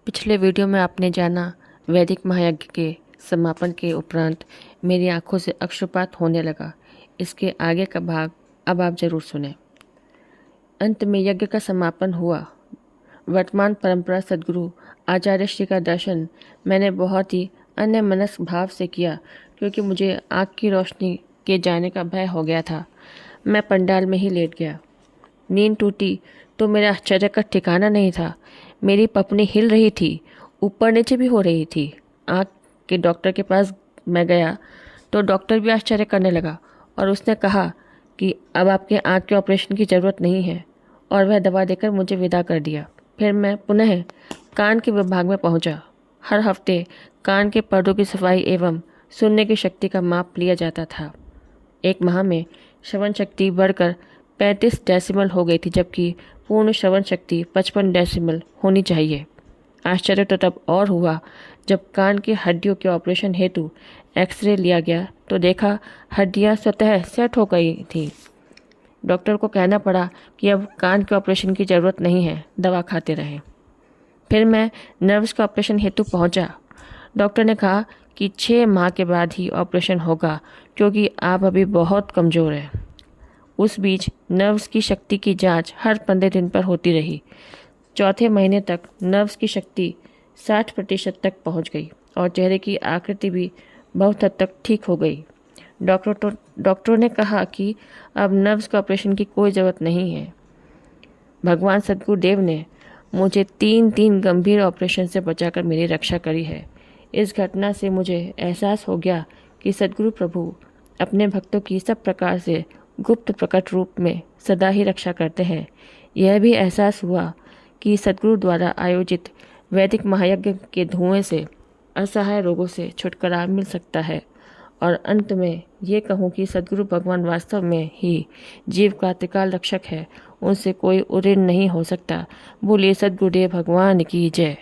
पिछले वीडियो में आपने जाना वैदिक महायज्ञ के समापन के उपरांत मेरी आंखों से अश्रुपात होने लगा। इसके आगे का भाग अब आप जरूर सुने। अंत में यज्ञ का समापन हुआ। वर्तमान परंपरा सद्गुरु आचार्य श्री का दर्शन मैंने बहुत ही अन्यमनस्क भाव से किया, क्योंकि मुझे आँख की रोशनी के जाने का भय हो गया था। मैं पंडाल में ही लेट गया। नींद टूटी तो मेरा आश्चर्य का ठिकाना नहीं था। मेरी पपनी हिल रही थी, ऊपर नीचे भी हो रही थी। आँख के डॉक्टर के पास मैं गया तो डॉक्टर भी आश्चर्य करने लगा और उसने कहा कि अब आपके आँख के ऑपरेशन की ज़रूरत नहीं है, और वह दवा देकर मुझे विदा कर दिया। फिर मैं पुनः कान के विभाग में पहुंचा। हर हफ्ते कान के पर्दों की सफाई एवं सुनने की शक्ति का माप लिया जाता था। एक माह में श्रवण शक्ति बढ़कर 35 डेसिमल हो गई थी, जबकि पूर्ण श्रवण शक्ति 55 डेसिमल होनी चाहिए। आश्चर्य तो तब और हुआ जब कान की हड्डियों के ऑपरेशन हेतु एक्सरे लिया गया तो देखा हड्डियां स्वतः सेट हो गई थी। डॉक्टर को कहना पड़ा कि अब कान के ऑपरेशन की ज़रूरत नहीं है, दवा खाते रहें। फिर मैं नर्व्स के ऑपरेशन हेतु पहुंचा। डॉक्टर ने कहा कि 6 माह के बाद ही ऑपरेशन होगा, क्योंकि आप अभी बहुत कमज़ोर हैं। उस बीच नर्व्स की शक्ति की जांच हर 15 दिन पर होती रही। चौथे महीने तक नर्व्स की शक्ति 60% तक पहुंच गई और चेहरे की आकृति भी बहुत हद तक ठीक हो गई। डॉक्टरों ने कहा कि अब नर्व्स का ऑपरेशन की कोई ज़रूरत नहीं है। भगवान सद्गुरुदेव ने मुझे 3 गंभीर ऑपरेशन से बचाकर मेरी रक्षा करी है। इस घटना से मुझे एहसास हो गया कि सद्गुरु प्रभु अपने भक्तों की सब प्रकार से गुप्त प्रकट रूप में सदा ही रक्षा करते हैं। यह भी एहसास हुआ कि सद्गुरु द्वारा आयोजित वैदिक महायज्ञ के धुएं से असहाय रोगों से छुटकारा मिल सकता है। और अंत में ये कहूँ कि सद्गुरु भगवान वास्तव में ही जीव का त्रिकाल रक्षक है। उनसे कोई उऋण नहीं हो सकता। बोलिए सद्गुरुदेव भगवान की जय।